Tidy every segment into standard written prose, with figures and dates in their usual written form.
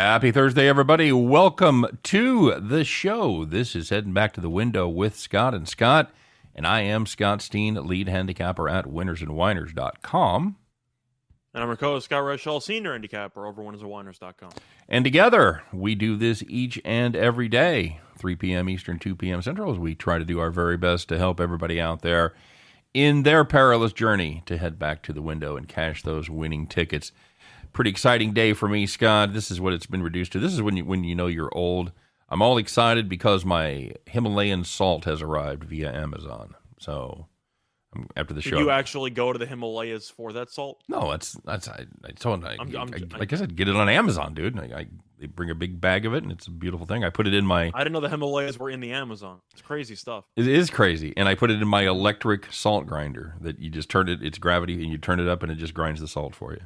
Happy Thursday, everybody. Welcome to the show. This is Heading Back to the Window with Scott and Scott, and I am Scott Steehn, lead handicapper at winnersandwhiners.com. And I'm your co-host, Scott Reichel, senior handicapper over winnersandwhiners.com. And together, we do this each and every day, 3 p.m. Eastern, 2 p.m. Central, as we try to do our very best to help everybody out there in their perilous journey to head back to the window and cash those winning tickets. Pretty exciting day for me, Scott. This is what it's been reduced to. This is when you know you're old. I'm all excited because my Himalayan salt has arrived via Amazon. So after the show, Did you actually go to the Himalayas for that salt? No, I told I guess I'd get it on Amazon, dude. They bring a big bag of it, and it's a beautiful thing. I put it in my. I didn't know the Himalayas were in the Amazon. It's crazy stuff. It is crazy, and I put it in my electric salt grinder. That you just turn it. It's gravity, and you turn it up, and it just grinds the salt for you.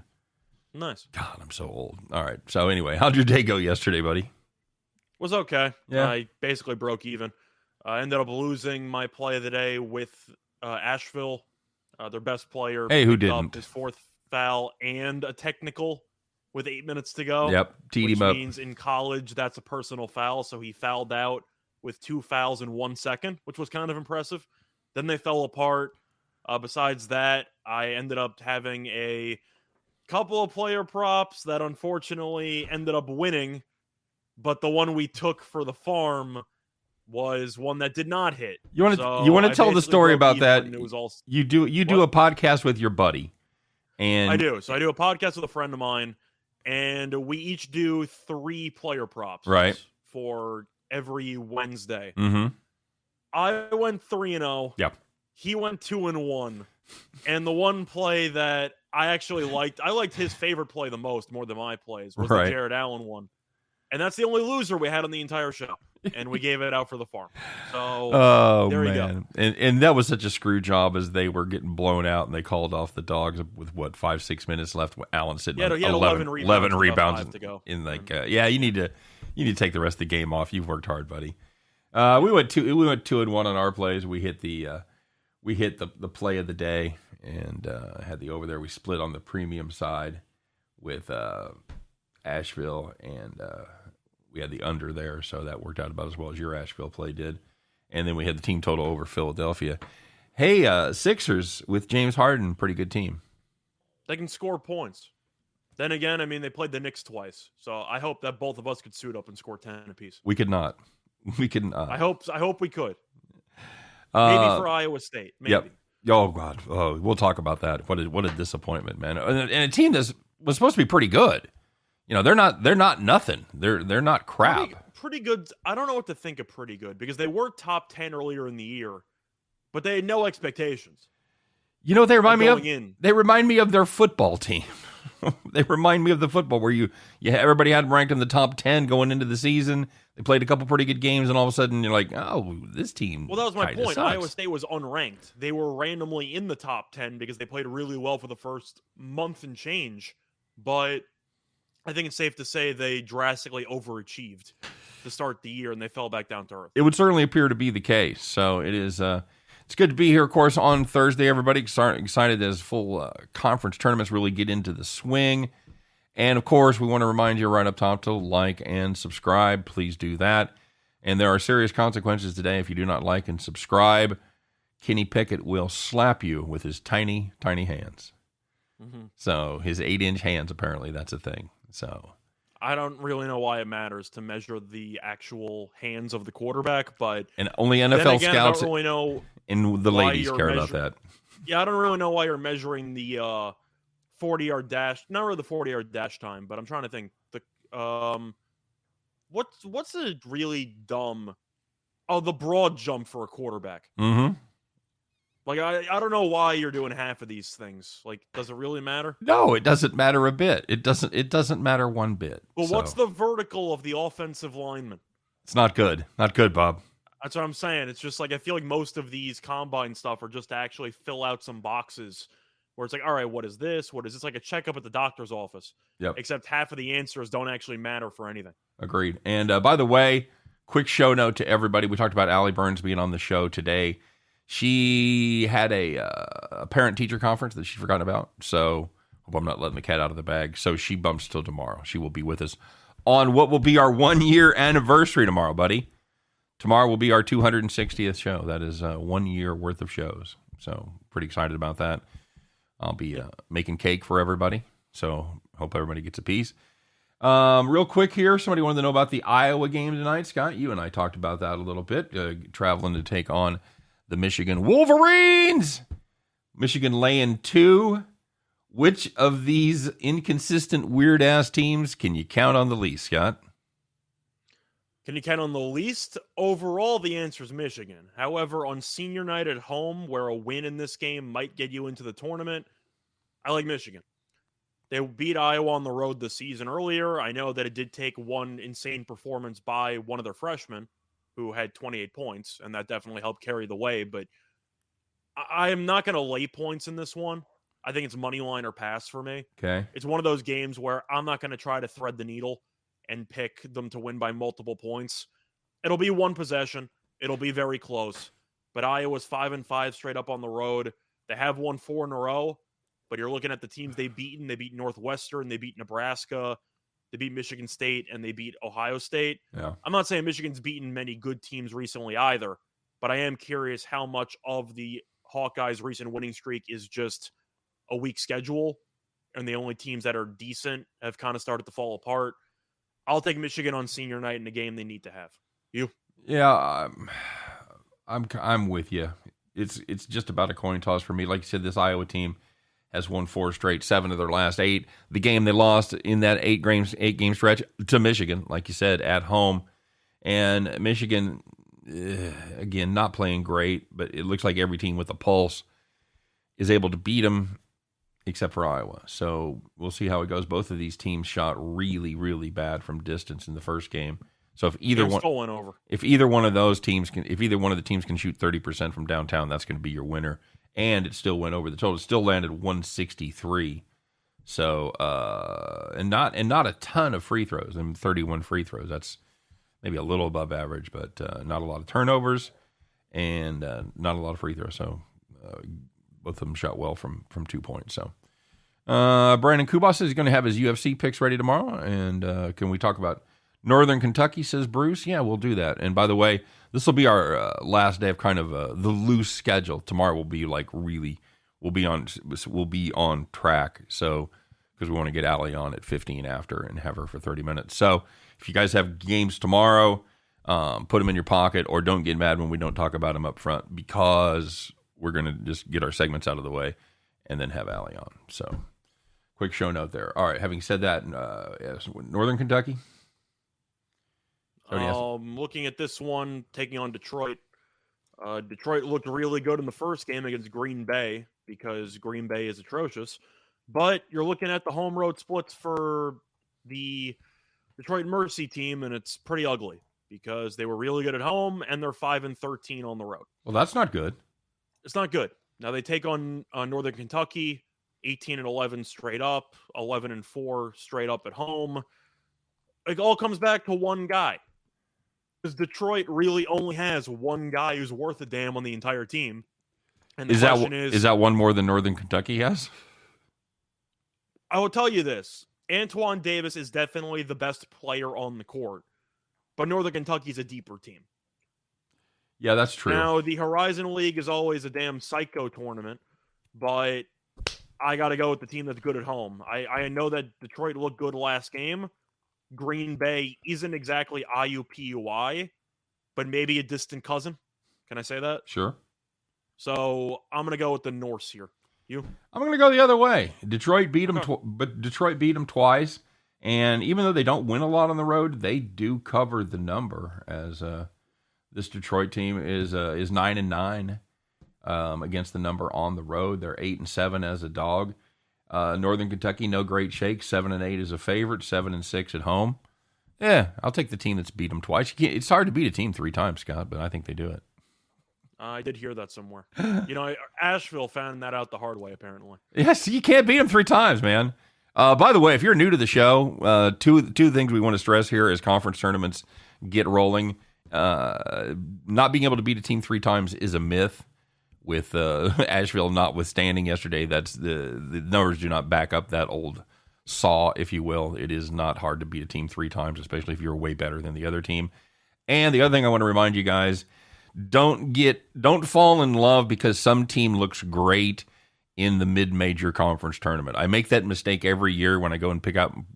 Nice. God, I'm so old. All right. So anyway, how'd your day go yesterday, buddy? Was okay. Yeah. I basically broke even. I ended up losing my play of the day with Asheville, their best player. Hey, who picked up didn't? his fourth foul and a technical with 8 minutes to go. Yep. Teed which him up. means in college that's a personal foul. So he fouled out with 2 fouls in 1 second, which was kind of impressive. Then they fell apart. Besides that, I ended up having a couple of player props that unfortunately ended up winning, but the one we took for the farm was one that did not hit. You want to tell the story about that? You do a podcast with your buddy, and I do. So I do a podcast with a friend of mine, and we each do 3 player props, right, for every Wednesday. Mm-hmm. I went 3-0. Yep. He went 2-1, and the one play that I actually liked, I liked his favorite play the most, more than my plays, was the Jared Allen one. And that's the only loser we had on the entire show. And we gave it out for the farm. So there you go. And that was such a screw job as they were getting blown out and they called off the Dogs with 5-6 minutes left. Allen sitting on 11 rebounds to go. In you need to take the rest of the game off. You've worked hard, buddy. We went 2-1 on our plays. We hit the play of the day and had the over there. We split on the premium side with Asheville, and we had the under there, so that worked out about as well as your Asheville play did. And then we had the team total over Philadelphia. Hey, Sixers with James Harden, pretty good team. They can score points. Then again, I mean, they played the Knicks twice, so I hope that both of us could suit up and score 10 apiece. We could not. We could not. I hope we could. Maybe for Iowa State. Maybe. Yep. Oh God. Oh, we'll talk about that. What a disappointment, man. And a team that was supposed to be pretty good. You know, they're not nothing. They're not crap. Pretty good. I don't know what to think of pretty good because they were top 10 earlier in the year, but they had no expectations. You know, they remind me of their football team. They remind me of the football where everybody had them ranked in the top 10 going into the season. They played a couple pretty good games, and all of a sudden you're like, oh, this team. Well, that was my point. Sucks. Iowa State was unranked. They were randomly in the top 10 because they played really well for the first month and change. But I think it's safe to say they drastically overachieved to start the year, and they fell back down to earth. It would certainly appear to be the case. So it is. It's good to be here, of course, on Thursday. Everybody excited as full conference tournaments really get into the swing. And, of course, we want to remind you right up top to like and subscribe. Please do that. And there are serious consequences today if you do not like and subscribe. Kenny Pickett will slap you with his tiny, tiny hands. Mm-hmm. So his 8-inch hands, apparently, that's a thing. So I don't really know why it matters to measure the actual hands of the quarterback, but and only NFL scouts I don't really know and the ladies care about that. Yeah, I don't really know why you're measuring the 40-yard dash. Not really the 40-yard dash time, but I'm trying to think. What's a really dumb? Oh, the broad jump for a quarterback. Mm-hmm. Like I don't know why you're doing half of these things. Like, does it really matter? No, it doesn't matter a bit. It doesn't matter one bit. Well, what's the vertical of the offensive lineman? It's not good. Not good, Bob. That's what I'm saying. It's just like I feel like most of these combine stuff are just to actually fill out some boxes where it's like, all right, what is this? What is this? Like a checkup at the doctor's office. Yep. Except half of the answers don't actually matter for anything. Agreed. And by the way, quick show note to everybody. We talked about Allie Burns being on the show today. She had a parent-teacher conference that she'd forgotten about, so hope I'm not letting the cat out of the bag. So she bumps till tomorrow. She will be with us on what will be our 1-year anniversary tomorrow, buddy. Tomorrow will be our 260th show. That is 1 year worth of shows. So pretty excited about that. I'll be making cake for everybody. So hope everybody gets a piece. Real quick here, somebody wanted to know about the Iowa game tonight. Scott, you and I talked about that a little bit. Traveling to take on the Michigan Wolverines. Michigan laying 2. Which of these inconsistent, weird-ass teams can you count on the least, Scott? Can you count on the least? Overall, the answer is Michigan. However, on senior night at home, where a win in this game might get you into the tournament, I like Michigan. They beat Iowa on the road this season earlier. I know that it did take one insane performance by one of their freshmen who had 28 points, and that definitely helped carry the way. But I am not going to lay points in this one. I think it's money line or pass for me. Okay. It's one of those games where I'm not going to try to thread the needle and pick them to win by multiple points. It'll be one possession. It'll be very close. But Iowa's 5-5 straight up on the road. They have won 4 in a row, but you're looking at the teams they've beaten. They beat Northwestern. They beat Nebraska. They beat Michigan State, and they beat Ohio State. Yeah. I'm not saying Michigan's beaten many good teams recently either, but I am curious how much of the Hawkeyes' recent winning streak is just a weak schedule, and the only teams that are decent have kind of started to fall apart. I'll take Michigan on senior night in a game they need to have. You? Yeah, I'm with you. It's just about a coin toss for me. Like you said, this Iowa team has won 4 straight, 7 of their last 8. The game they lost in that 8-game stretch to Michigan, like you said, at home, and Michigan again not playing great, but it looks like every team with a pulse is able to beat them, except for Iowa. So we'll see how it goes. Both of these teams shot really, really bad from distance in the first game. So if either one of the teams can shoot 30% from downtown, that's going to be your winner. And it still went over the total. It still landed 163. So and not a ton of free throws. 31 free throws. That's maybe a little above average, but not a lot of turnovers and not a lot of free throws. So both of them shot well from 2 points. So Brandon Kubas is going to have his UFC picks ready tomorrow. And can we talk about Northern Kentucky, says Bruce? Yeah, we'll do that. And by the way, this will be our last day of kind of the loose schedule. Tomorrow will be like really, we'll be on track. So because we want to get Allie on at 15 after and have her for 30 minutes. So if you guys have games tomorrow, put them in your pocket, or don't get mad when we don't talk about them up front, because we're going to just get our segments out of the way and then have Allie on. So quick show note there. All right. Having said that, yes, Northern Kentucky. Looking at this one, taking on Detroit. Detroit looked really good in the first game against Green Bay because Green Bay is atrocious. But you're looking at the home road splits for the Detroit Mercy team, and it's pretty ugly because they were really good at home and they're 5-13 on the road. Well, that's not good. It's not good. Now they take on Northern Kentucky, 18-11 straight up, 11-4 straight up at home. It all comes back to one guy. Because Detroit really only has one guy who's worth a damn on the entire team. And the question is that one more than Northern Kentucky has? I will tell you this. Antoine Davis is definitely the best player on the court. But Northern Kentucky's a deeper team. Yeah, that's true. Now, the Horizon League is always a damn psycho tournament, but I got to go with the team that's good at home. I know that Detroit looked good last game. Green Bay isn't exactly IUPUI, but maybe a distant cousin. Can I say that? Sure. So I'm going to go with the Norse here. You? I'm going to go the other way. Detroit beat them, but Detroit beat them twice. And even though they don't win a lot on the road, they do cover the number, as this Detroit team is 9-9 against the number on the road. They're 8-7 as a dog. Northern Kentucky, no great shake. 7-8 is a favorite. 7-6 at home. Yeah, I'll take the team that's beat them twice. It's hard to beat a team 3 times, Scott, but I think they do it. I did hear that somewhere. Asheville found that out the hard way, apparently. Yes, you can't beat them 3 times, man. By the way, if you're new to the show, two things we want to stress here as conference tournaments get rolling. Not being able to beat a team 3 times is a myth. With Asheville notwithstanding yesterday, that's the numbers do not back up that old saw, if you will. It is not hard to beat a team 3 times, especially if you're way better than the other team. And the other thing I want to remind you guys, don't fall in love because some team looks great in the mid-major conference tournament. I make that mistake every year when I go and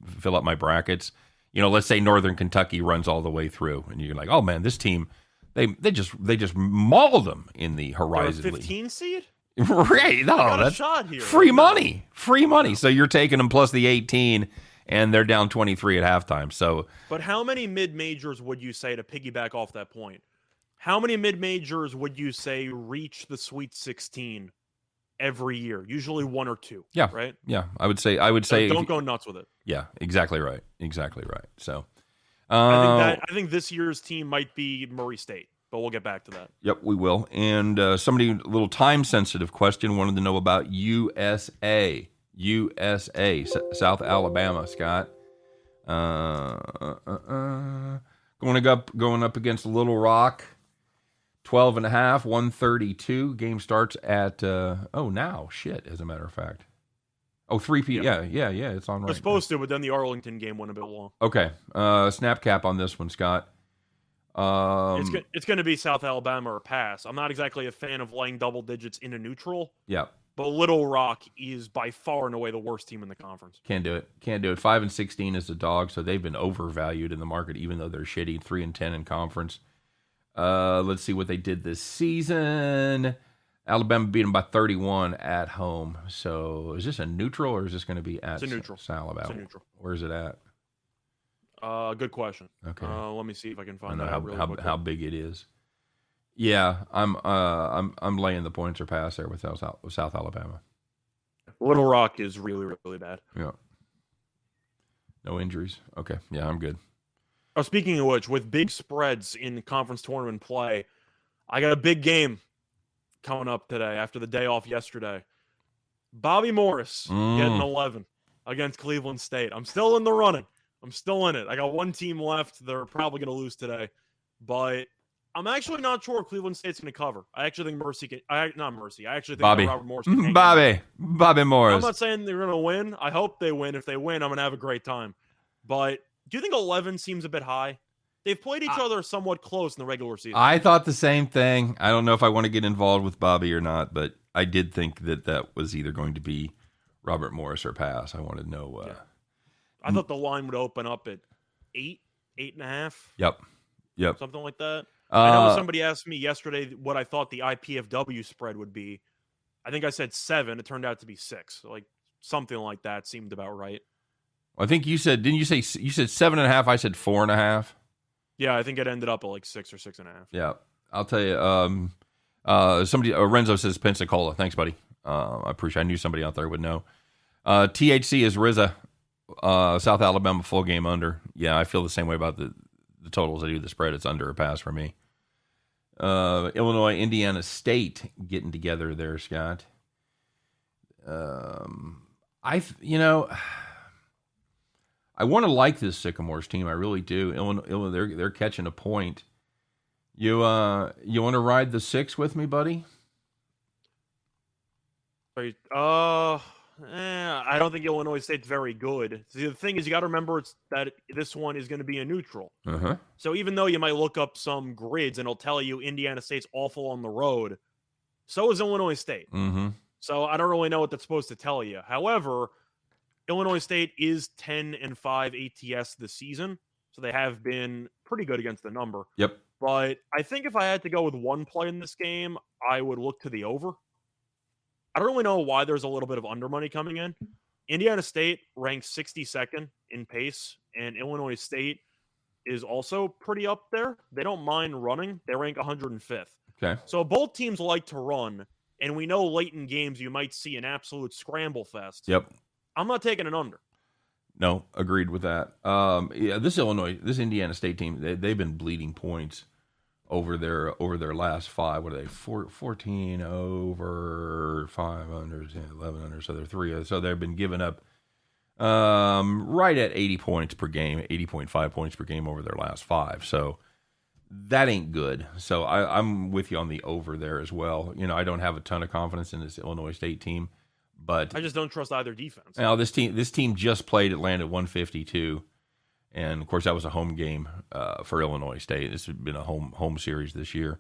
fill out my brackets. Let's say Northern Kentucky runs all the way through, and you're like, oh man, this team, they just mauled them in the Horizon League. 15 seed? Right? No, that's shot here. Free money. So you're taking them plus the 18, and they're down 23 at halftime. So, but how many mid-majors would you say, to piggyback off that point? How many mid-majors would you say reach the Sweet 16 every year? Usually 1 or 2. Yeah. Right. Yeah. I would say. Don't go nuts with it. Yeah. Exactly right. So, I think this year's team might be Murray State, but we'll get back to that. Yep, we will. And somebody, a little time-sensitive question, wanted to know about USA, South Alabama, Scott. Going up against Little Rock, 12.5, 132. Game starts at, now, as a matter of fact. 3 p.m. Yeah, it's on right. It was supposed to, but then the Arlington game went a bit long. Okay, snap cap on this one, Scott. It's going to be South Alabama or pass. I'm not exactly a fan of laying double digits in a neutral. Yeah. But Little Rock is by far and away the worst team in the conference. Can't do it. 5-16 is the dog, so they've been overvalued in the market, even though they're shitty. 3-10 in conference. Let's see what they did this season. Alabama beat them by 31 at home. So is this a neutral or is this going to be at neutral. Alabama? It's a neutral. Where is it at? Good question. Okay. Let me see if I can find out how big it is. Yeah, I'm laying the points or pass there with South Alabama. Little Rock is really, really bad. Yeah. No injuries. Okay. Yeah, I'm good. Oh, speaking of which, with big spreads in conference tournament play, I got a big game coming up today after the day off yesterday. Bobby Morris getting 11 against Cleveland State. I'm still in the running. I'm still in it. I got one team left. They're probably going to lose today. But I'm actually not sure Cleveland State's going to cover. I actually think I actually think Robert Morris can hang Bobby Morris. I'm not saying they're going to win. I hope they win. If they win, I'm going to have a great time. But do you think 11 seems a bit high? They've played each other somewhat close in the regular season. I thought the same thing. I don't know if I want to get involved with Bobby or not, but I did think that was either going to be Robert Morris or pass. I wanted to know. I thought the line would open up at 8.5. Yep. Something like that. I know somebody asked me yesterday what I thought the IPFW spread would be. I think I said 7. It turned out to be 6. Like something like that seemed about right. I think you said, didn't you say you said 7.5? I said 4.5. Yeah, I think it ended up at like 6 or 6.5. Yeah, I'll tell you. Somebody Renzo says Pensacola. Thanks, buddy. I appreciate. I knew somebody out there would know. THC is RZA. South Alabama full game under. Yeah, I feel the same way about the totals. I do the spread. It's under or pass for me. Illinois, Indiana State getting together there, Scott. I want to like this Sycamores team. I really do. Illinois, they're catching a point. You want to ride the 6 with me, buddy? I don't think Illinois State's very good. See, the thing is, you got to remember that this one is going to be a neutral. Uh-huh. So even though you might look up some grids and it'll tell you Indiana State's awful on the road, so is Illinois State. Mm-hmm. So I don't really know what that's supposed to tell you. However, Illinois State is 10-5 ATS this season, so they have been pretty good against the number. Yep. But I think if I had to go with one play in this game, I would look to the over. I don't really know why there's a little bit of under money coming in. Indiana State ranks 62nd in pace, and Illinois State is also pretty up there. They don't mind running. They rank 105th. Okay. So both teams like to run, and we know late in games you might see an absolute scramble fest. Yep. I'm not taking an under. No, agreed with that. This Indiana State team, they've been bleeding points over their last 5. What are they? 14 over, 5 under, 11 under. So they're 3. So they've been giving up right at 80 points per game, 80.5 points per game over their last 5. So that ain't good. So I'm with you on the over there as well. I don't have a ton of confidence in this Illinois State team, But I just don't trust either defense. now this team just played Atlanta 152, and of course that was a home game for Illinois State. This has been a home series this year.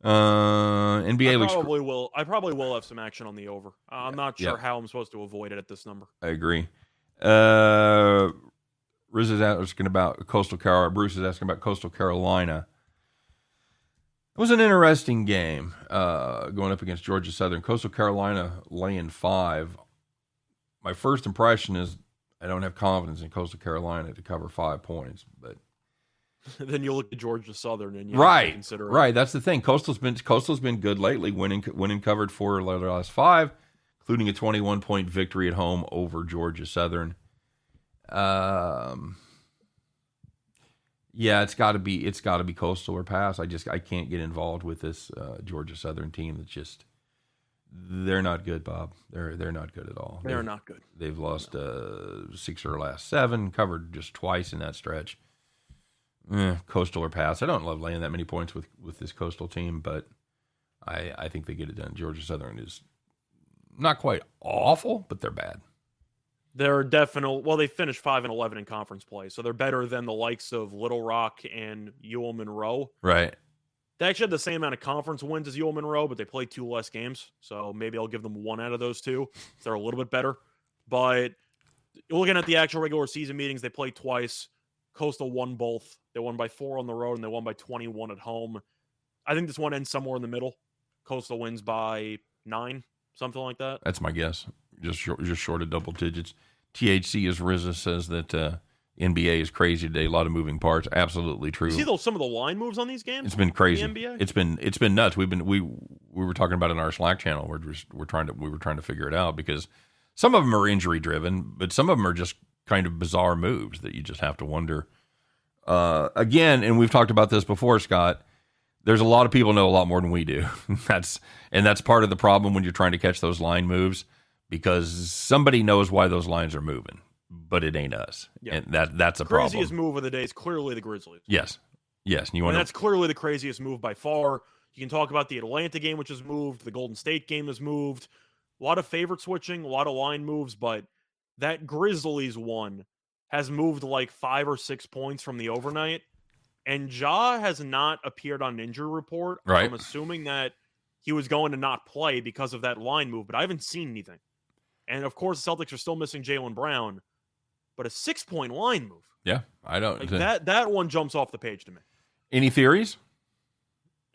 NBA looks. I probably will have some action on the over. I'm not sure how I'm supposed to avoid it at this number. I agree. Riz is asking about Coastal Carolina. Bruce is asking about Coastal Carolina. It was an interesting game going up against Georgia Southern. Coastal Carolina laying 5. My first impression is I don't have confidence in Coastal Carolina to cover 5 points, but then you look at Georgia Southern and you have to consider it. Right. That's the thing. Coastal's been good lately, winning covered 4 of the last 5, including a 21-point victory at home over Georgia Southern. Yeah, it's got to be Coastal or pass. I can't get involved with this Georgia Southern team. That's just they're not good, Bob. They're not good at all. They're not good. They've lost 6 of their last 7, covered just twice in that stretch. Coastal or pass. I don't love laying that many points with this Coastal team, but I think they get it done. Georgia Southern is not quite awful, but they're bad. They're they finished 5-11 in conference play, so they're better than the likes of Little Rock and UL Monroe. Right. They actually had the same amount of conference wins as UL Monroe, but they played 2 less games, so maybe I'll give them 1 out of those 2. So they're a little bit better. But looking at the actual regular season meetings, they played twice. Coastal won both. They won by 4 on the road, and they won by 21 at home. I think this one ends somewhere in the middle. Coastal wins by 9, something like that. That's my guess. Just short of double digits. THC, as Rizza says, that NBA is crazy today. A lot of moving parts. Absolutely true. You see some of the line moves on these games? It's been crazy. The NBA? It's been nuts. We were talking about it in our Slack channel. We were trying to figure it out because some of them are injury driven, but some of them are just kind of bizarre moves that you just have to wonder. Again, and we've talked about this before, Scott. There's a lot of people know a lot more than we do. That's part of the problem when you're trying to catch those line moves, because somebody knows why those lines are moving, but it ain't us. Yeah. And that's a problem. Craziest move of the day is clearly the Grizzlies. Yes. And that's clearly the craziest move by far. You can talk about the Atlanta game, which has moved. The Golden State game has moved. A lot of favorite switching, a lot of line moves, but that Grizzlies one has moved like 5 or 6 points from the overnight. And Ja has not appeared on an injury report. Right. I'm assuming that he was going to not play because of that line move, but I haven't seen anything. And of course, the Celtics are still missing Jaylen Brown, but a 6-point line move. Yeah, I don't. That one jumps off the page to me. Any theories?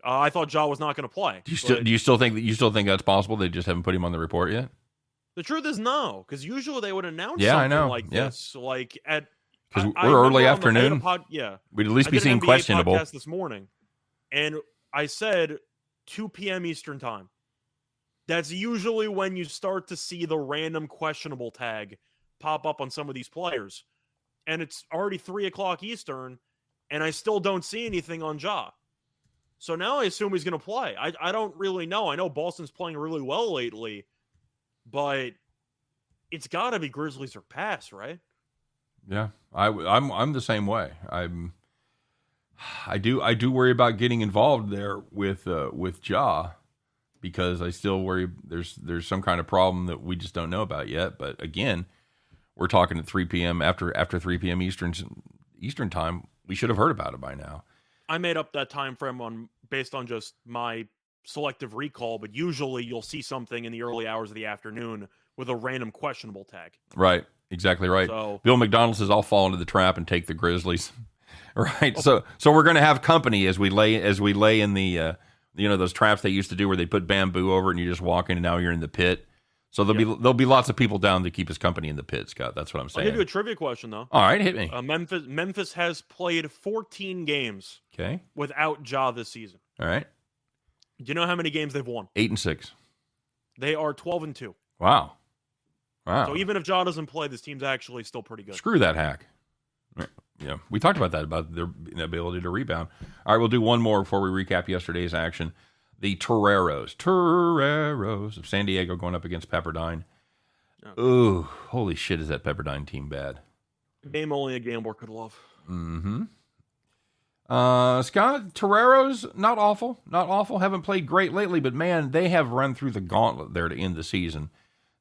I thought Ja was not going to play. Do you still think that's possible? They just haven't put him on the report yet. The truth is no, because usually they would announce something like this, like at because we're early afternoon. We'd at least be seeing questionable this morning, and I said 2 p.m. Eastern time. That's usually when you start to see the random questionable tag pop up on some of these players, and it's already 3 o'clock Eastern, and I still don't see anything on Ja. So now I assume he's going to play. I don't really know. I know Boston's playing really well lately, but it's got to be Grizzlies or pass, right? Yeah, I'm the same way. I do worry about getting involved there with Ja, because I still worry there's some kind of problem that we just don't know about yet. But again, we're talking at 3 p.m. after 3 p.m. Eastern time. We should have heard about it by now. I made up that time frame based on just my selective recall, but usually you'll see something in the early hours of the afternoon with a random questionable tag. Right. Exactly right. So, Bill McDonald says, I'll fall into the trap and take the Grizzlies. Right. Okay. So we're going to have company as we lay in the, those traps they used to do where they put bamboo over it and you just walk in and now you're in the pit. So there'll be lots of people down to keep us company in the pit, Scott. That's what I'm saying. I'll give you a trivia question, though. All right, hit me. Memphis has played 14 games without Ja this season. All right. Do you know how many games they've won? 8-6. They are 12-2. Wow. So even if Ja doesn't play, this team's actually still pretty good. Screw that hack. Yeah, we talked about that, about their inability to rebound. All right, we'll do one more before we recap yesterday's action. The Toreros of San Diego going up against Pepperdine. Oh. Ooh, holy shit, is that Pepperdine team bad? Game only a gambler could love. Mm-hmm. Scott, Toreros, not awful. Haven't played great lately, but man, they have run through the gauntlet there to end the season.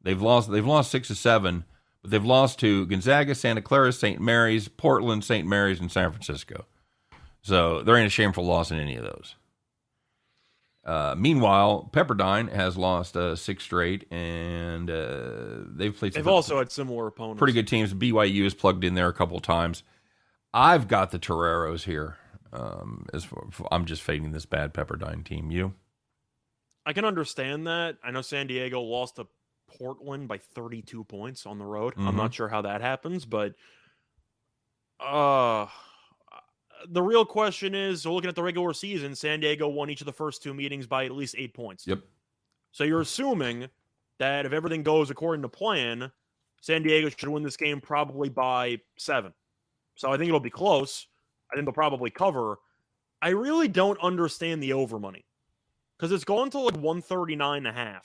They've lost 6 of 7, but they've lost to Gonzaga, Santa Clara, St. Mary's, Portland, St. Mary's, and San Francisco. So there ain't a shameful loss in any of those. Meanwhile, Pepperdine has lost 6 straight, and they've also had similar opponents. Pretty good teams. BYU is plugged in there a couple of times. I've got the Toreros here. I'm just fading this bad Pepperdine team. You? I can understand that. I know San Diego lost to Portland by 32 points on the road. I'm not sure how that happens, but the real question is, so looking at the regular season, San Diego won each of the first 2 meetings by at least 8 points. Yep. So you're assuming that if everything goes according to plan, San Diego should win this game probably by 7. So I think it'll be close. I think they'll probably cover. I really don't understand the over money because it's gone to like 139.5.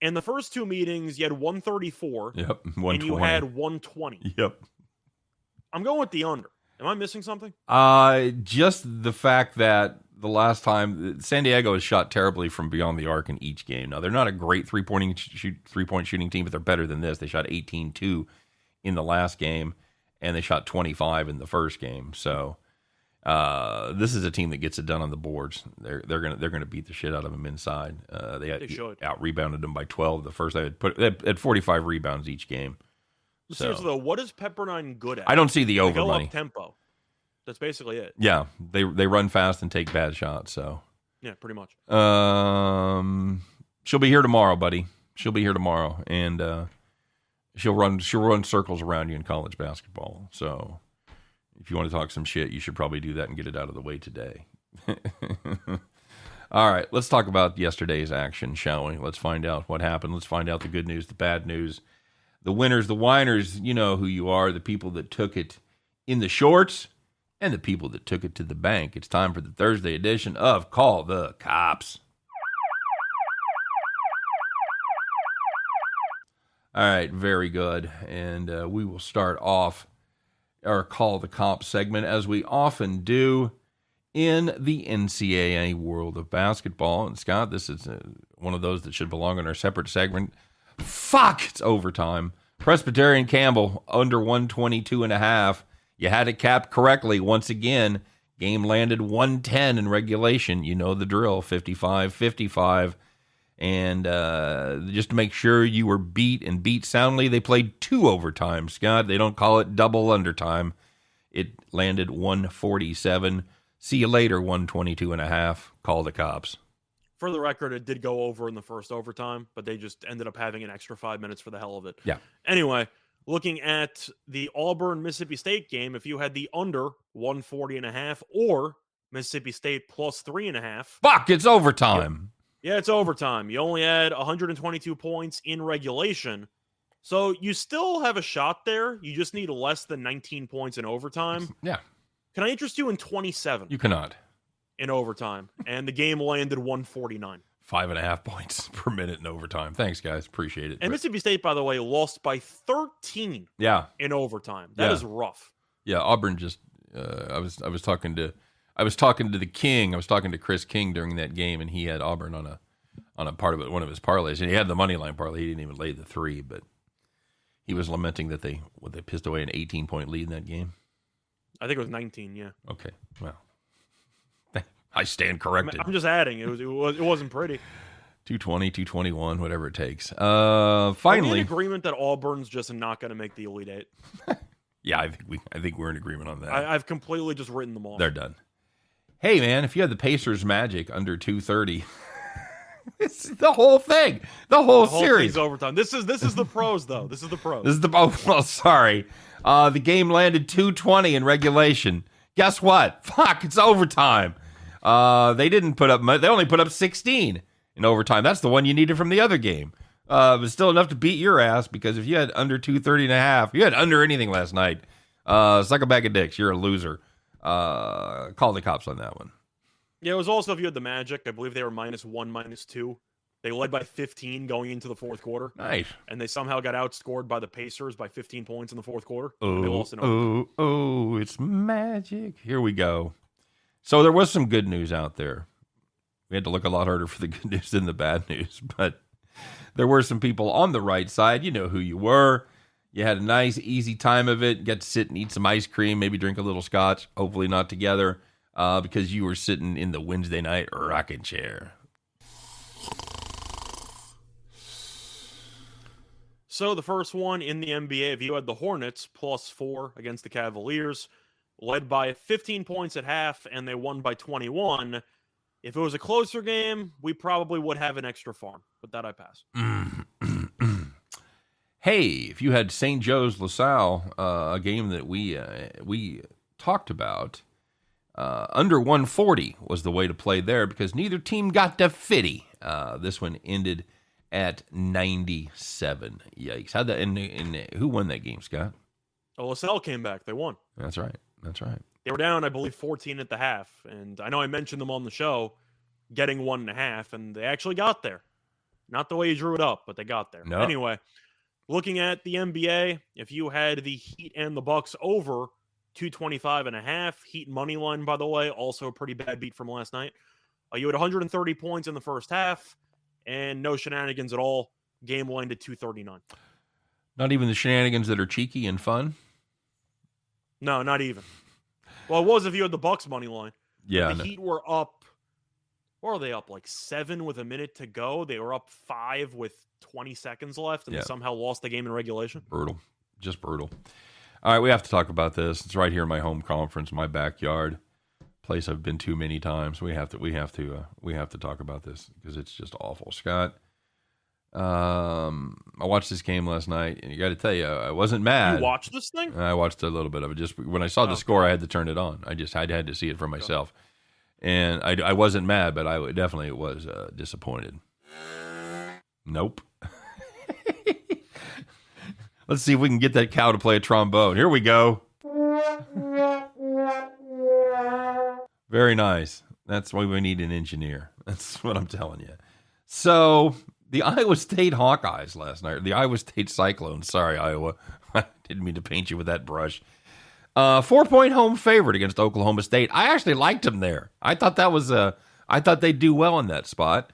And the first 2 meetings, you had 134. Yep. 120. And you had 120. Yep. I'm going with the under. Am I missing something? Just the fact that the last time San Diego has shot terribly from beyond the arc in each game. Now they're not a great three-point shooting team, but they're better than this. They shot 18-2 in the last game, and they shot 25 in the first game. So this is a team that gets it done on the boards. They're gonna beat the shit out of them inside. They should. Out rebounded them by 12. The first they had 45 rebounds each game. So, seriously though, what is Pepperdine good at? I don't see the over go money. Up tempo. That's basically it. Yeah, they run fast and take bad shots. So yeah, pretty much. She'll be here tomorrow, buddy. She'll be here tomorrow, and she'll run circles around you in college basketball. So if you want to talk some shit, you should probably do that and get it out of the way today. All right, let's talk about yesterday's action, shall we? Let's find out what happened. Let's find out the good news, the bad news. The winners, the whiners, you know who you are, the people that took it in the shorts and the people that took it to the bank. It's time for the Thursday edition of Call the Cops. All right, very good. And we will start off our Call the Cops segment, as we often do, in the NCAA world of basketball. And Scott, this is one of those that should belong in our separate segment. Fuck, it's overtime. Presbyterian Campbell under 122.5. You had it capped correctly once again. Game landed 110 in regulation. You know the drill, 55-55. And just to make sure you were beat and beat soundly, they played 2 overtimes, Scott. They don't call it double undertime. It landed 147. See you later, 122.5. Call the cops. For the record, it did go over in the first overtime, but they just ended up having an extra 5 minutes for the hell of it. Yeah. Anyway, looking at the Auburn-Mississippi State game, if you had the under 140.5 or Mississippi State plus 3.5. Fuck, it's overtime. Yeah, it's overtime. You only had 122 points in regulation. So you still have a shot there. You just need less than 19 points in overtime. Yeah. Can I interest you in 27? You cannot. In overtime, and the game landed 149. 5.5 points per minute in overtime. Thanks, guys. Appreciate it. And Mississippi State, by the way, lost by 13. Yeah. In overtime. That is rough. Yeah, Auburn just. I was talking to the King. I was talking to Chris King during that game, and he had Auburn on a part of it, one of his parlays, and he had the money line parlay. He didn't even lay the 3, but he was lamenting that they pissed away an 18-point lead in that game. I think it was 19. Yeah. Okay. Well. I stand corrected. I'm just adding. It wasn't pretty. 220, 221, whatever it takes. Finally, are we in agreement that Auburn's just not going to make the Elite Eight? Yeah, I think we're in agreement on that. I've completely just written them off. They're done. Hey, man, if you had the Pacers Magic under 230, it's the whole thing, the whole series. Thing's overtime. This is the pros though. This is the pros. Sorry. The game landed 220 in regulation. Guess what? Fuck, it's overtime. They didn't put up much. They only put up 16 in overtime. That's the one you needed from the other game. It was still enough to beat your ass, because if you had under 230.5, you had under anything last night. Suck a bag of dicks. You're a loser. Call the cops on that one. Yeah, it was also, if you had the Magic, I believe they were -1, -2. They led by 15 going into the fourth quarter. Nice. And they somehow got outscored by the Pacers by 15 points in the fourth quarter. They lost in overtime. It's magic. Here we go. So there was some good news out there. We had to look a lot harder for the good news than the bad news, but There were some people on the right side. You know who you were. You had a nice, easy time of it. Get to sit and eat some ice cream, maybe drink a little scotch, hopefully not together, because you were sitting in the Wednesday night rocking chair. So the first one in the NBA, if you had the Hornets +4 against the Cavaliers, led by 15 points at half, and they won by 21. If it was a closer game, we probably would have an extra farm, but that I pass. Hey, if you had St. Joe's LaSalle, a game that we talked about, under 140 was the way to play there because neither team got to 50. This one ended at 97. Yikes! How'd that? And who won that game, Scott? Oh, LaSalle came back. They won. That's right. They were down, I believe, 14 at the half, and I know I mentioned them on the show, getting 1.5, and they actually got there. Not the way you drew it up, but they got there. No. Anyway, looking at the NBA, if you had the Heat and the Bucks over 225.5, Heat money line, by the way, also a pretty bad beat from last night. You had 130 points in the first half, and no shenanigans at all. Game line to 239. Not even the shenanigans that are cheeky and fun? No, not even. Well, it was if you had the Bucks money line. Yeah. The Heat were up. What are they up? Like 7 with a minute to go. They were up 5 with 20 seconds left, and they somehow lost the game in regulation. Brutal. Just brutal. All right, we have to talk about this. It's right here in my home conference, my backyard, place I've been to many times. We have to talk about this because it's just awful. Scott, I watched this game last night, and you got to tell you, I wasn't mad. You watched this thing? I watched a little bit of it. Just when I saw the score, I had to turn it on. I had to see it for myself, and I wasn't mad, but I definitely was disappointed. Nope. Let's see if we can get that cow to play a trombone. Here we go. Very nice. That's why we need an engineer. That's what I'm telling you. So the Iowa State Hawkeyes last night, the Iowa State Cyclones. Sorry, Iowa. I didn't mean to paint you with that brush. 4-point home favorite against Oklahoma State. I actually liked them there. I thought I thought they'd do well in that spot.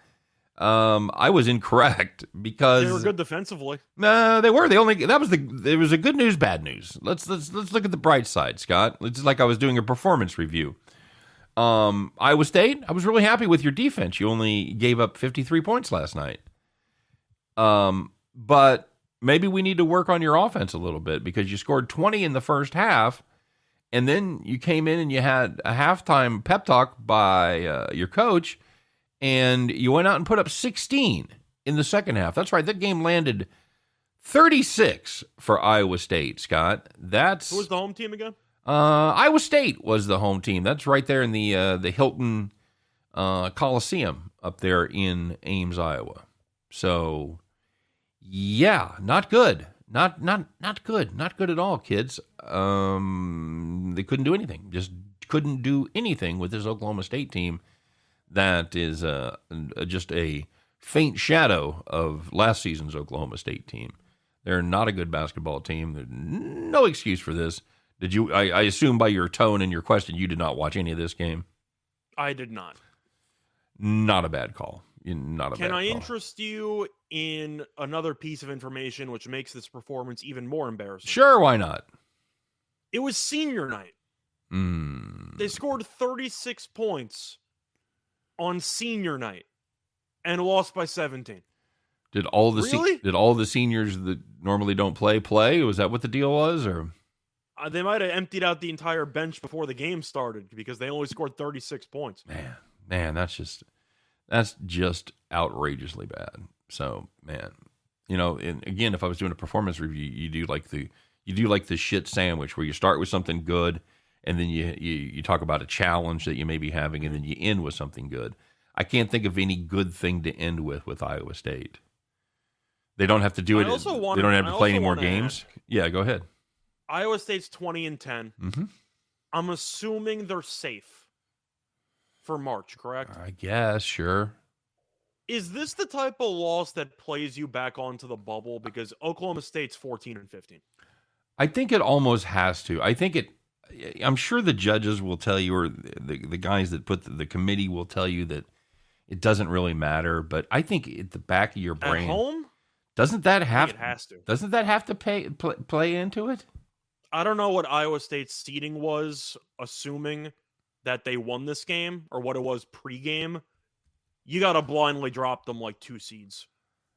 I was incorrect because they were good defensively. No, they were. It was a good news, bad news. Let's look at the bright side, Scott. It's like I was doing a performance review. Iowa State, I was really happy with your defense. You only gave up 53 points last night. But maybe we need to work on your offense a little bit because you scored 20 in the first half, and then you came in and you had a halftime pep talk by your coach, and you went out and put up 16 in the second half. That's right. That game landed 36 for Iowa State, Scott. Who was the home team again? Iowa State was the home team. That's right there in the Hilton Coliseum up there in Ames, Iowa. So, yeah, not good. Not good. Not good at all, kids. They couldn't do anything. Just couldn't do anything with this Oklahoma State team. That is just a faint shadow of last season's Oklahoma State team. They're not a good basketball team. There's no excuse for this. Did you? I assume by your tone and your question, you did not watch any of this game. I did not. Not a bad call. Not a bad call. Can I interest you in another piece of information which makes this performance even more embarrassing? Sure, why not? It was senior night. They scored 36 points on senior night and lost by 17. Did all the seniors that normally don't play? Was that what the deal was, or? They might have emptied out the entire bench before the game started because they only scored 36 points. Man, that's just outrageously bad. So, man, and again, if I was doing a performance review, you do like the shit sandwich where you start with something good and then you talk about a challenge that you may be having and then you end with something good. I can't think of any good thing to end with Iowa State. They don't have to do it. They don't have to play any more games. Yeah, go ahead. Iowa State's 20-10. Mm-hmm. I'm assuming they're safe for March, correct? I guess, sure. Is this the type of loss that plays you back onto the bubble? Because Oklahoma State's 14-15. I think it almost has to. I'm sure the judges will tell you, or the guys that put the committee will tell you that it doesn't really matter. But I think at the back of your At brain, home, doesn't that I have think it has to. doesn't that have to play into it? I don't know what Iowa State's seeding was, assuming that they won this game, or what it was pregame. You got to blindly drop them like 2 seeds,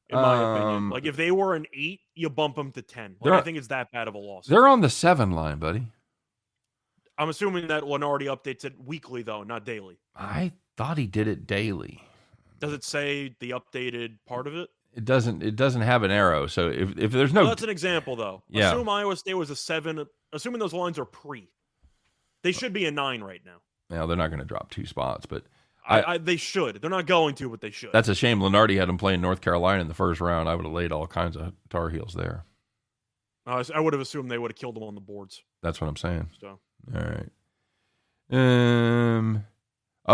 in my opinion. Like, if they were an 8, you bump them to 10. Like, I think it's that bad of a loss. They're on the 7 line, buddy. I'm assuming that Lenardi updates it weekly, though, not daily. I thought he did it daily. Does it say the updated part of it? It doesn't have an arrow. So if there's no, Well, that's an example, though. Yeah. Assume Iowa State was a 7. Assuming those lines are pre, they should be a 9 right now. Well, they're not going to drop 2 spots, but they should. They're not going to, but they should. That's a shame. Lenardi had him playing North Carolina in the first round. I would have laid all kinds of Tar Heels there. I would have assumed they would have killed them on the boards. That's what I'm saying. So, all right.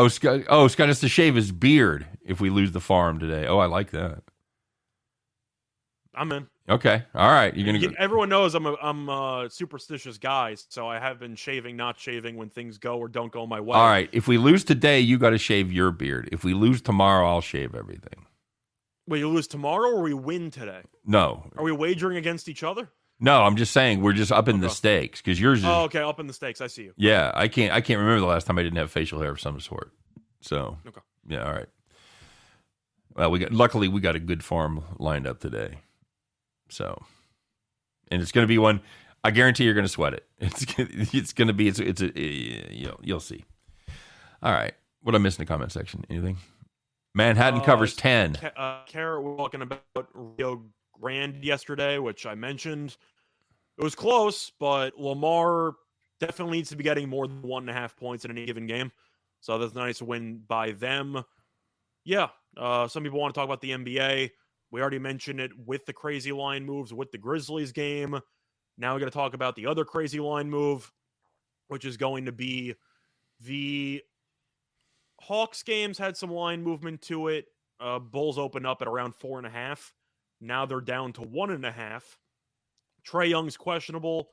Scott has to shave his beard if we lose the farm today. Oh, I like that. I'm in. Okay. All right. You're gonna. Everyone knows I'm a superstitious guy, so I have been shaving, not shaving when things go or don't go my way. All right. If we lose today, you got to shave your beard. If we lose tomorrow, I'll shave everything. Wait, you lose tomorrow or we win today? No. Are we wagering against each other? No, I'm just saying we're just up in the stakes because yours is. Oh, okay, up in the stakes. I see you. Yeah, I can't remember the last time I didn't have facial hair of some sort. So. Okay. Yeah. All right. Well, luckily we got a good farm lined up today. So, and it's going to be one. I guarantee you're going to sweat it. It's going to be. You'll see. All right. What I missed in the comment section? Anything? Manhattan covers 10. Kara was talking about Rio Grande yesterday, which I mentioned. It was close, but Lamar definitely needs to be getting more than 1.5 points in any given game. So that's a nice win by them. Yeah. Some people want to talk about the NBA. We already mentioned it with the crazy line moves with the Grizzlies game. Now we're going to talk about the other crazy line move, which is going to be the Hawks games had some line movement to it. Bulls opened up at around 4.5. Now they're down to 1.5. Trae Young's questionable,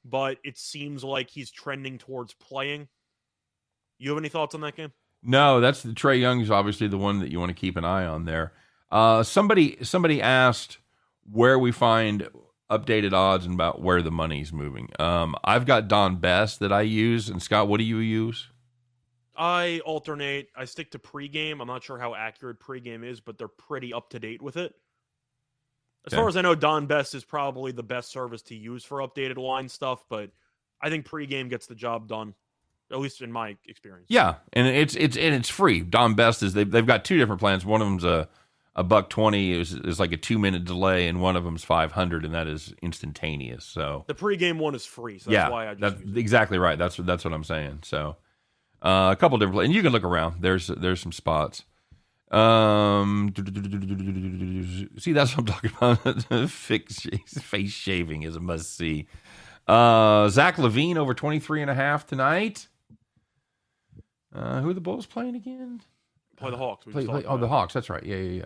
but it seems like he's trending towards playing. You have any thoughts on that game? No, that's the Trae Young's obviously the one that you want to keep an eye on there. Somebody asked where we find updated odds and about where the money's moving. I've got Don Best that I use. And Scott, what do you use? I alternate. I stick to pregame. I'm not sure how accurate pregame is, but they're pretty up to date with it. As far as I know, Don Best is probably the best service to use for updated line stuff, but I think pregame gets the job done, at least in my experience. Yeah, and it's free. Don Best is they've got 2 different plans. One of them's a $1.20 is like a 2-minute delay, and one of them's $500, and that is instantaneous. So the pregame one is free. So that's why I just use it. Exactly right. That's what I'm saying. So a couple different plans, and you can look around. There's some spots. See, that's what I'm talking about. Face shaving is a must see. Zach LaVine over 23.5 tonight. Who are the Bulls playing again? Play the Hawks. The Hawks. That's right. Yeah.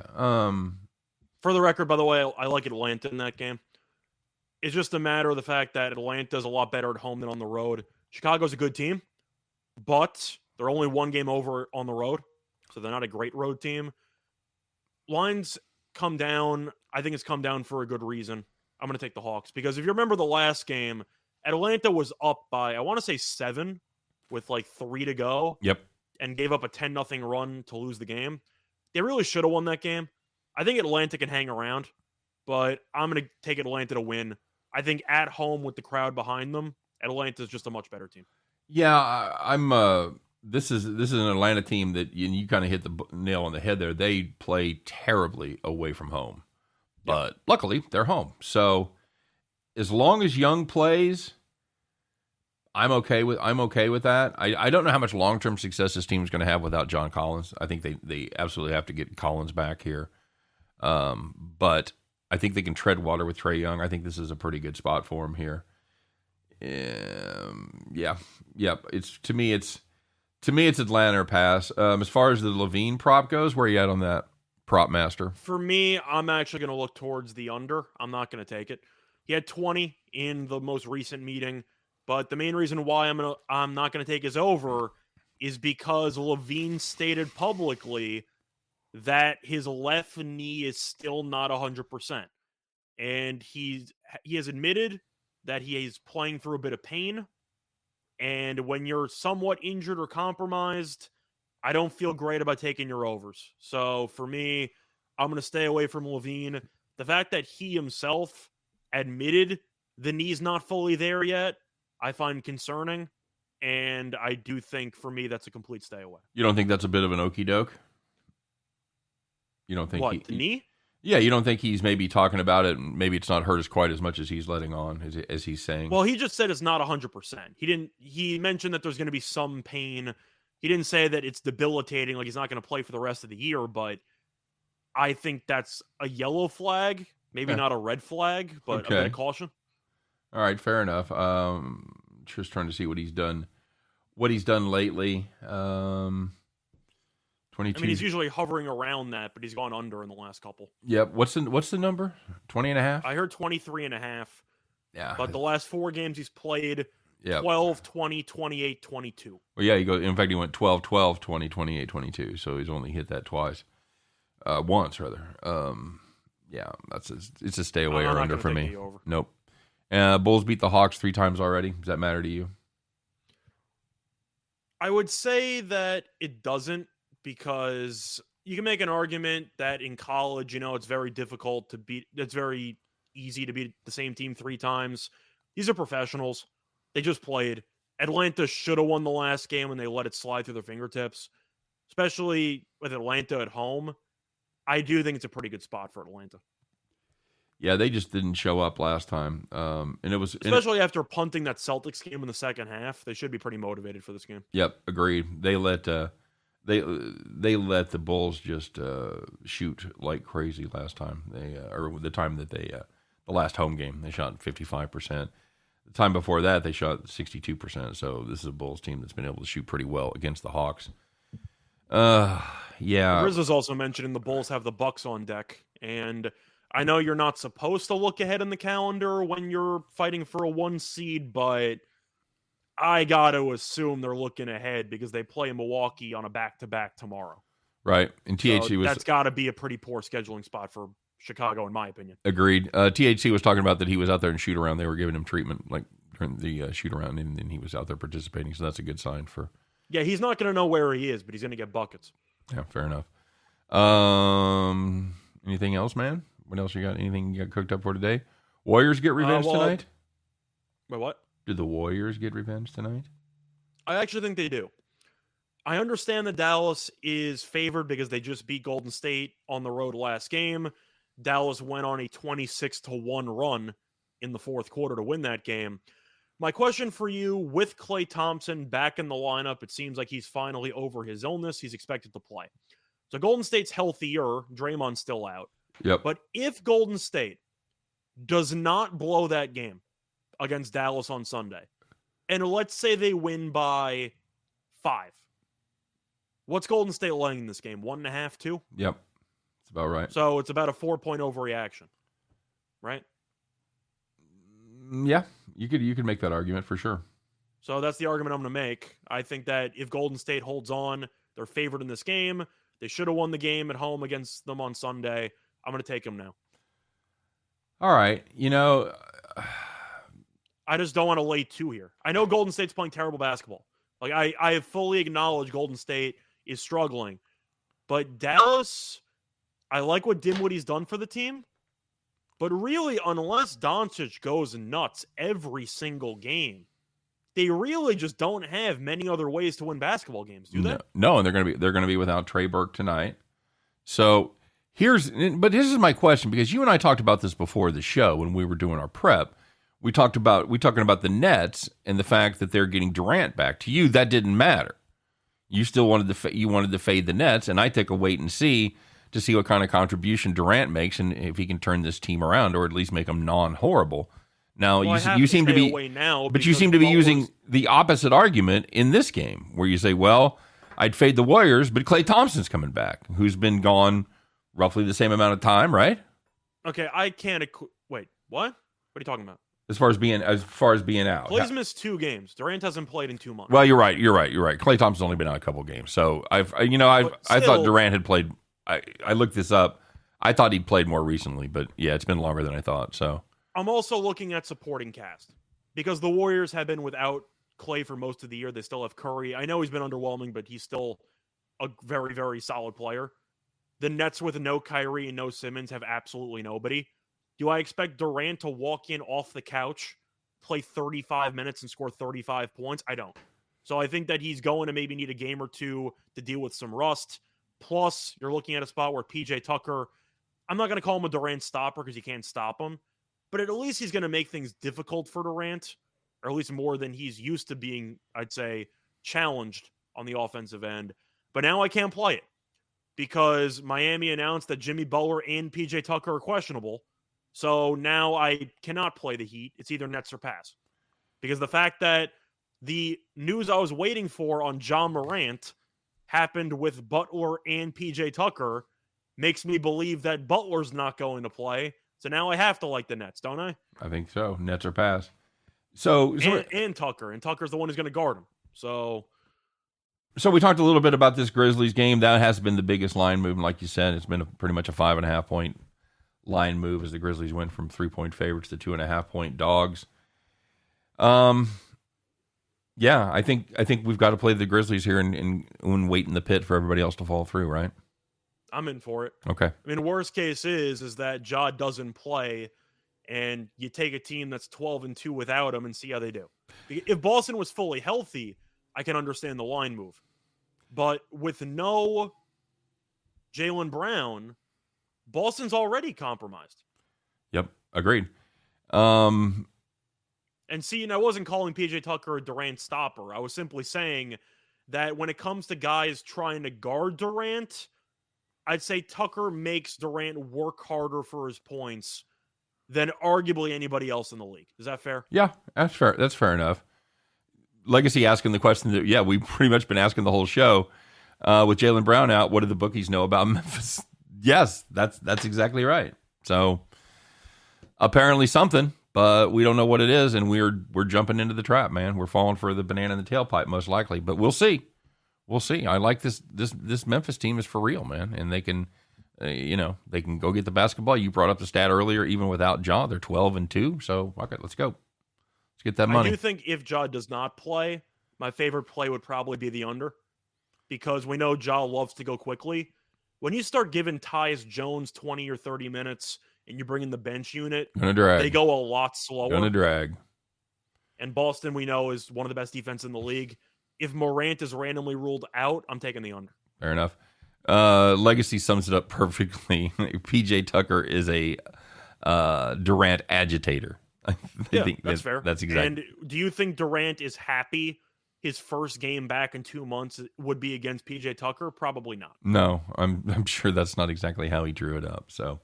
For the record, by the way, I like Atlanta in that game. It's just a matter of the fact that Atlanta's a lot better at home than on the road. Chicago's a good team, but they're only 1 game over on the road, so they're not a great road team. Lines come down. I think it's come down for a good reason. I'm going to take the Hawks because if you remember the last game, Atlanta was up by, I want to say 7 with like 3 to go. Yep. And gave up a 10-0 run to lose the game. They really should have won that game. I think Atlanta can hang around, but I'm going to take Atlanta to win. I think at home with the crowd behind them, Atlanta's just a much better team. Yeah, I'm. This is an Atlanta team that you kind of hit the nail on the head there. They play terribly away from home, but luckily they're home. So as long as Young plays, I'm okay with that. I don't know how much long-term success this team is going to have without John Collins. I think they absolutely have to get Collins back here. But I think they can tread water with Trae Young. I think this is a pretty good spot for him here. Yeah. It's Atlanta or pass. As far as the LaVine prop goes, where are you at on that, prop master? For me, I'm actually going to look towards the under. I'm not going to take it. He had 20 in the most recent meeting. But the main reason why I'm not going to take his over is because LaVine stated publicly that his left knee is still not 100%. And he has admitted that he is playing through a bit of pain. And when you're somewhat injured or compromised, I don't feel great about taking your overs. So for me, I'm going to stay away from Levine. The fact that he himself admitted the knee's not fully there yet, I find concerning. And I do think, for me, that's a complete stay away. You don't think that's a bit of an okie doke? You don't think the knee? Yeah, you don't think he's maybe talking about it, and maybe it's not hurt as quite as much as he's letting on, as he's saying? Well, he just said it's not 100%. He mentioned that there's going to be some pain. He didn't say that it's debilitating, like he's not going to play for the rest of the year, but I think that's a yellow flag, maybe not a red flag, but a bit of caution. All right, fair enough. Just trying to see what he's done lately. 22. I mean, he's usually hovering around that, but he's gone under in the last couple. Yep. What's the number? 20.5? I heard 23.5. Yeah. But the last 4 games he's played, 12, 20, 28, 22. Well, yeah, in fact, he went 12, 12, 20, 28, 22. So he's only hit that twice. Once, rather. Yeah, it's a stay away or under for me. Nope. Bulls beat the Hawks 3 times already. Does that matter to you? I would say that it doesn't, because you can make an argument that in college, it's very difficult to beat. It's very easy to beat the same team 3 times. These are professionals. They just played. Atlanta should have won the last game when they let it slide through their fingertips, especially with Atlanta at home. I do think it's a pretty good spot for Atlanta. Yeah, they just didn't show up last time, and it was especially after punting that Celtics game in the second half. They should be pretty motivated for this game. Yep, agreed. They let the Bulls just shoot like crazy last time. Or the time that the last home game they shot 55%. The time before that they shot 62%. So this is a Bulls team that's been able to shoot pretty well against the Hawks. Yeah. Riz was also mentioning the Bulls have the Bucks on deck, and I know you're not supposed to look ahead in the calendar when you're fighting for a 1 seed, but I got to assume they're looking ahead because they play Milwaukee on a back-to-back tomorrow. Right. And THC that's got to be a pretty poor scheduling spot for Chicago, in my opinion. Agreed. THC was talking about that he was out there in shoot-around. They were giving him treatment like during the shoot-around, and he was out there participating, so that's a good sign for... Yeah, he's not going to know where he is, but he's going to get buckets. Yeah, fair enough. Anything else, man? What else you got? Anything you got cooked up for today? Warriors get revenge tonight? Wait, what? Did the Warriors get revenge tonight? I actually think they do. I understand that Dallas is favored because they just beat Golden State on the road last game. Dallas went on a 26-1 run in the fourth quarter to win that game. My question for you, with Klay Thompson back in the lineup, it seems like he's finally over his illness. He's expected to play. So Golden State's healthier. Draymond's still out. Yep. But if Golden State does not blow that game against Dallas on Sunday, and let's say they win by 5, what's Golden State laying in this game? 1.5, 2? Yep. That's about right. So it's about a 4-point overreaction, right? Yeah, you could make that argument for sure. So that's the argument I'm going to make. I think that if Golden State holds on, they're favored in this game. They should have won the game at home against them on Sunday. I'm going to take them now. All right. I just don't want to lay 2 here. I know Golden State's playing terrible basketball. Like I fully acknowledge Golden State is struggling. But Dallas, I like what Dinwiddie's done for the team. But really, unless Doncic goes nuts every single game, they really just don't have many other ways to win basketball games, do they? No, and they're gonna be without Trey Burke tonight. So but this is my question, because you and I talked about this before the show when we were doing our prep. We talking about the Nets and the fact that they're getting Durant back. To you, that didn't matter. You still wanted to fade the Nets, and I take a wait and see to see what kind of contribution Durant makes and if he can turn this team around or at least make them non-horrible. Now, you seem to be using the opposite argument in this game, where you say, well, I'd fade the Warriors, but Klay Thompson's coming back, who's been gone roughly the same amount of time, right? Okay, I can't wait, what? What are you talking about? As far as being out. Klay's missed 2 games. Durant hasn't played in 2 months. Well, you're right. Klay Thompson's only been out a couple games. So I thought Durant had played I looked this up. I thought he'd played more recently, but yeah, it's been longer than I thought. So I'm also looking at supporting cast because the Warriors have been without Clay for most of the year. They still have Curry. I know he's been underwhelming, but he's still a very, very solid player. The Nets with no Kyrie and no Simmons have absolutely nobody. Do I expect Durant to walk in off the couch, play 35 minutes and score 35 points? I don't. So I think that he's going to maybe need a game or two to deal with some rust. Plus, you're looking at a spot where PJ Tucker, I'm not going to call him a Durant stopper because you can't stop him, but at least he's going to make things difficult for Durant, or at least more than he's used to being, I'd say, challenged on the offensive end. But now I can't play it because Miami announced that Jimmy Butler and PJ Tucker are questionable. So now I cannot play the Heat. It's either Nets or pass. Because the fact that the news I was waiting for on John Morant happened with Butler and PJ Tucker makes me believe that Butler's not going to play. So now I have to like the Nets, don't I? I think so. Nets or pass. And Tucker. And Tucker's the one who's going to guard him. So we talked a little bit about this Grizzlies game. That has been the biggest line move. And like you said, it's been pretty much a 5.5 point line move as the Grizzlies went from 3-point favorites to 2.5 point dogs. Yeah, I think we've got to play the Grizzlies here and wait in the pit for everybody else to fall through, right? I'm in for it. Okay. I mean, worst case is that Ja doesn't play, and you take a team that's 12-2 without him and see how they do. If Boston was fully healthy, I can understand the line move. But with no Jaylen Brown, Boston's already compromised. Yep, agreed. And see, and I wasn't calling PJ Tucker a Durant stopper. I was simply saying that when it comes to guys trying to guard Durant, I'd say Tucker makes Durant work harder for his points than arguably anybody else in the league. Is that fair? Yeah, that's fair. That's fair enough. Legacy asking the question that, yeah, we've pretty much been asking the whole show. With Jaylen Brown out, what do the bookies know about Memphis? Yes, that's exactly right. So apparently something, but we don't know what it is, and we're jumping into the trap, man. We're falling for the banana in the tailpipe, most likely. But we'll see. We'll see. I like this Memphis team is for real, man, and they can, they can go get the basketball. You brought up the stat earlier. Even without Ja, they're 12-2. So okay, let's go. Let's get that money. I do think if Ja does not play, my favorite play would probably be the under, because we know Ja loves to go quickly. When you start giving Tyus Jones 20 or 30 minutes and you bring in the bench unit, they go a lot slower. Gonna drag. And Boston, we know, is one of the best defense in the league. If Morant is randomly ruled out, I'm taking the under. Fair enough. Legacy sums it up perfectly. PJ Tucker is a Durant agitator. I think that's fair. That's exactly. And do you think Durant is happy his first game back in 2 months would be against PJ Tucker? Probably not. No, I'm sure that's not exactly how he drew it up. So,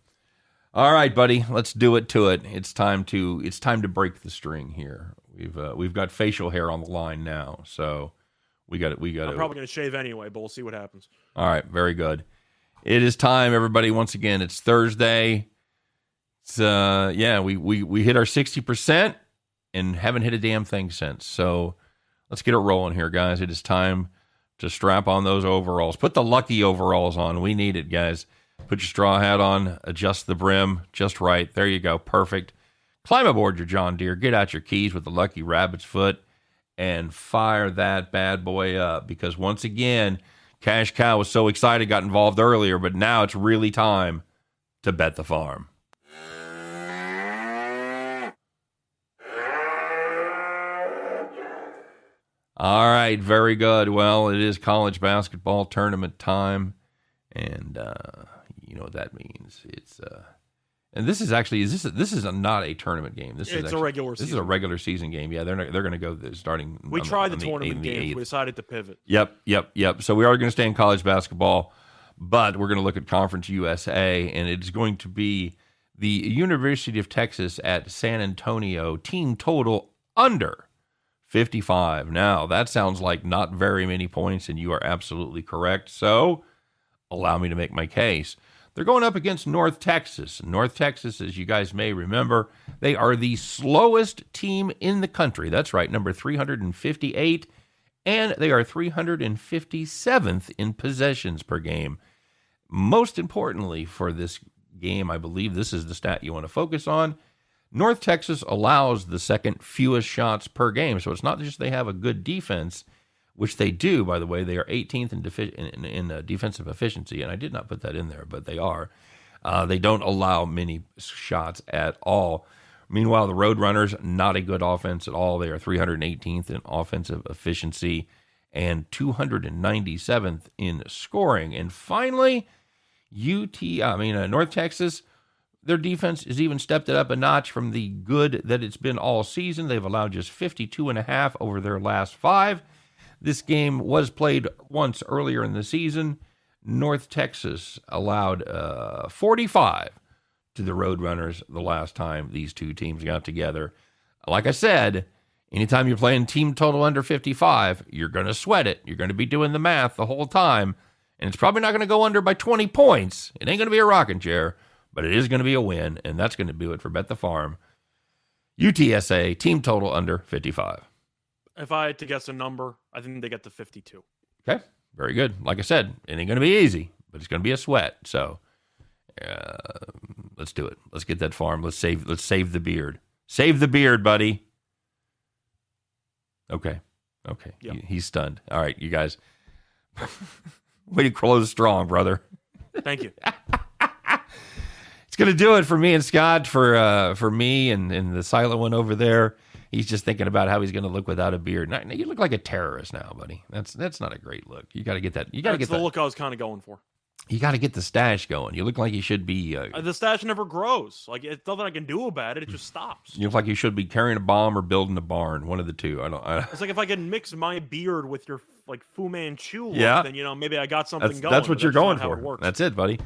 all right, buddy, let's do it to it. It's time to break the string here. We've got facial hair on the line now, so we got it. I'm probably going to shave anyway, but we'll see what happens. All right, very good. It is time, everybody. Once again, it's Thursday. It's we hit our 60% and haven't hit a damn thing since. So let's get it rolling here, guys. It is time to strap on those overalls. Put the lucky overalls on. We need it, guys. Put your straw hat on. Adjust the brim just right. There you go. Perfect. Climb aboard your John Deere. Get out your keys with the lucky rabbit's foot and fire that bad boy up. Because once again, Cash Cow was so excited, got involved earlier, but now it's really time to bet the farm. All right, very good. Well, it is college basketball tournament time, and you know what that means. It's and this is actually this is not a tournament game. This is a regular season. This is a regular season game. Yeah, they're going to go starting. We tried the tournament games. We decided to pivot. Yep. So we are going to stay in college basketball, but we're going to look at Conference USA, and it's going to be the University of Texas at San Antonio team total under 55. Now, that sounds like not very many points, and you are absolutely correct. So, allow me to make my case. They're going up against North Texas. North Texas, as you guys may remember, they are the slowest team in the country. That's right, number 358, and they are 357th in possessions per game. most importantly for this game, I believe this is the stat you want to focus on. North Texas allows the second fewest shots per game. So it's not just they have a good defense, which they do, by the way. They are 18th in defensive efficiency, and I did not put that in there, but they are. They don't allow many shots at all. Meanwhile, the Roadrunners, not a good offense at all. They are 318th in offensive efficiency and 297th in scoring. And finally, North Texas, their defense has even stepped it up a notch from the good that it's been all season. They've allowed just 52.5 over their last 5. This game was played once earlier in the season. North Texas allowed 45 to the Roadrunners the last time these two teams got together. Like I said, anytime you're playing team total under 55, you're going to sweat it. You're going to be doing the math the whole time, and it's probably not going to go under by 20 points. It ain't going to be a rocking chair, but it is going to be a win, and that's going to do it for Bet the Farm. UTSA, team total under 55. If I had to guess a number, I think they get to 52. Okay, very good. Like I said, it ain't going to be easy, but it's going to be a sweat. So let's do it. Let's get that farm. Let's save the beard. Save the beard, buddy. Okay. Yep. He's stunned. All right, you guys. Way to close strong, brother. Thank you. It's going to do it for me and Scott, for me and the silent one over there. He's just thinking about how he's going to look without a beard. Now, you look like a terrorist now, buddy. That's not a great look. You got to get that. You got to get the look I was kind of going for. You got to get the stash going. You look like you should be. The stash never grows. Like, it's nothing I can do about it. It just stops. You look like you should be carrying a bomb or building a barn. One of the two. It's like if I can mix my beard with your Fu Manchu look, yeah. then maybe I got something going. That's what you're going for. That's it, buddy.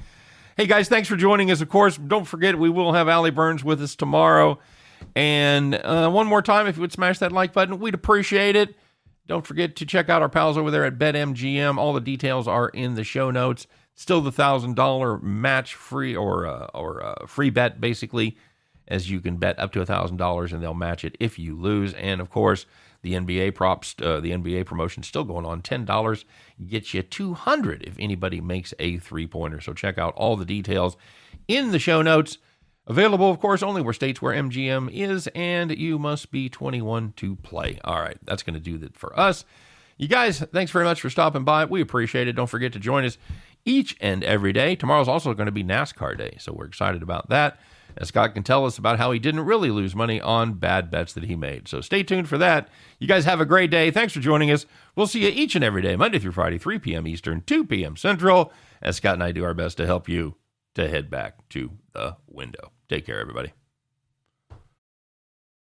Hey guys, thanks for joining us. Of course, don't forget we will have Allie Burns with us tomorrow. And one more time, if you would smash that like button, we'd appreciate it. Don't forget to check out our pals over there at BetMGM. All the details are in the show notes. Still the $1,000 match free or free bet, basically, as you can bet up to $1,000 and they'll match it if you lose. And of course, the NBA props, the NBA promotion still going on. $10 gets you $200 if anybody makes a three-pointer. So check out all the details in the show notes. Available, of course, only where states where MGM is, and you must be 21 to play. All right, that's going to do that for us. You guys, thanks very much for stopping by. We appreciate it. Don't forget to join us each and every day. Tomorrow's also going to be NASCAR Day, so we're excited about that. And Scott can tell us about how he didn't really lose money on bad bets that he made. So stay tuned for that. You guys have a great day. Thanks for joining us. We'll see you each and every day, Monday through Friday, 3 p.m. Eastern, 2 p.m. Central, as Scott and I do our best to help you to head back to the window. Take care, everybody.